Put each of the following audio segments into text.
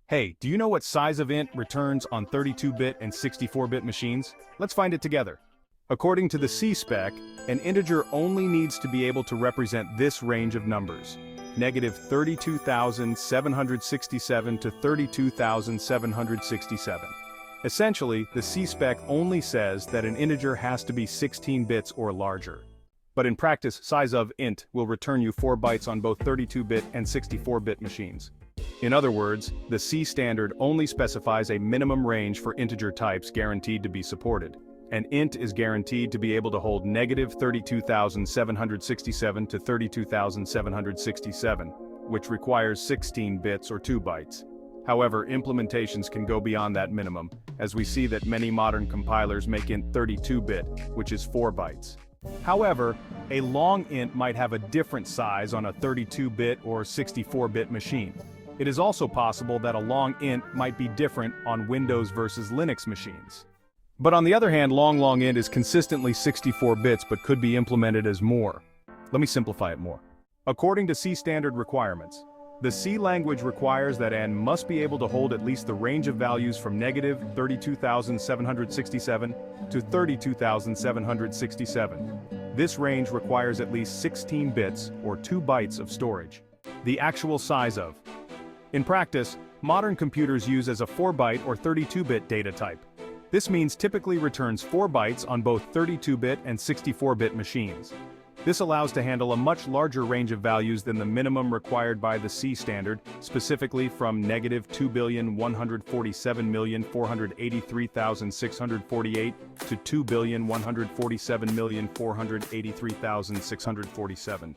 Hey, do you know what size of int returns on 32-bit and 64-bit machines? Let's find it together. According to the C spec, an integer only needs to be able to represent this range of numbers, negative 32,767 to 32,767. Essentially, the C spec only says that an integer has to be 16 bits or larger. But in practice, size of int will return you 4 bytes on both 32-bit and 64-bit machines. In other words, the C standard only specifies a minimum range for integer types guaranteed to be supported. And int is guaranteed to be able to hold negative 32,767 to 32,767, which requires 16 bits or 2 bytes. However, implementations can go beyond that minimum, as we see that many modern compilers make int 32-bit, which is 4 bytes. However, a long int might have a different size on a 32-bit or 64-bit machine. It is also possible that a long int might be different on Windows versus Linux machines. But on the other hand, long int is consistently 64 bits but could be implemented as more. Let me simplify it more. According to C standard requirements, the C language requires that n must be able to hold at least the range of values from negative 32,767 to 32,767. This range requires at least 16 bits or 2 bytes of storage. The actual size of. In practice, modern computers use as a 4-byte or 32-bit data type. This means typically returns 4 bytes on both 32-bit and 64-bit machines. This allows to handle a much larger range of values than the minimum required by the C standard, specifically from negative 2,147,483,648 to 2,147,483,647.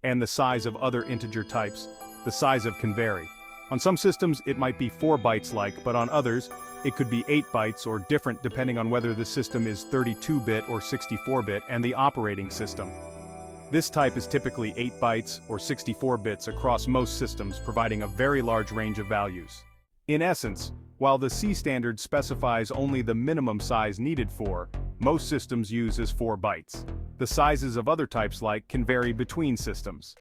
And the size of other integer types, the size of can vary. On some systems it might be 4 bytes but on others, it could be 8 bytes or different depending on whether the system is 32-bit or 64-bit and the operating system. This type is typically 8 bytes or 64 bits across most systems, providing a very large range of values. In essence, while the C standard specifies only the minimum size needed for, most systems use is 4 bytes. The sizes of other types can vary between systems.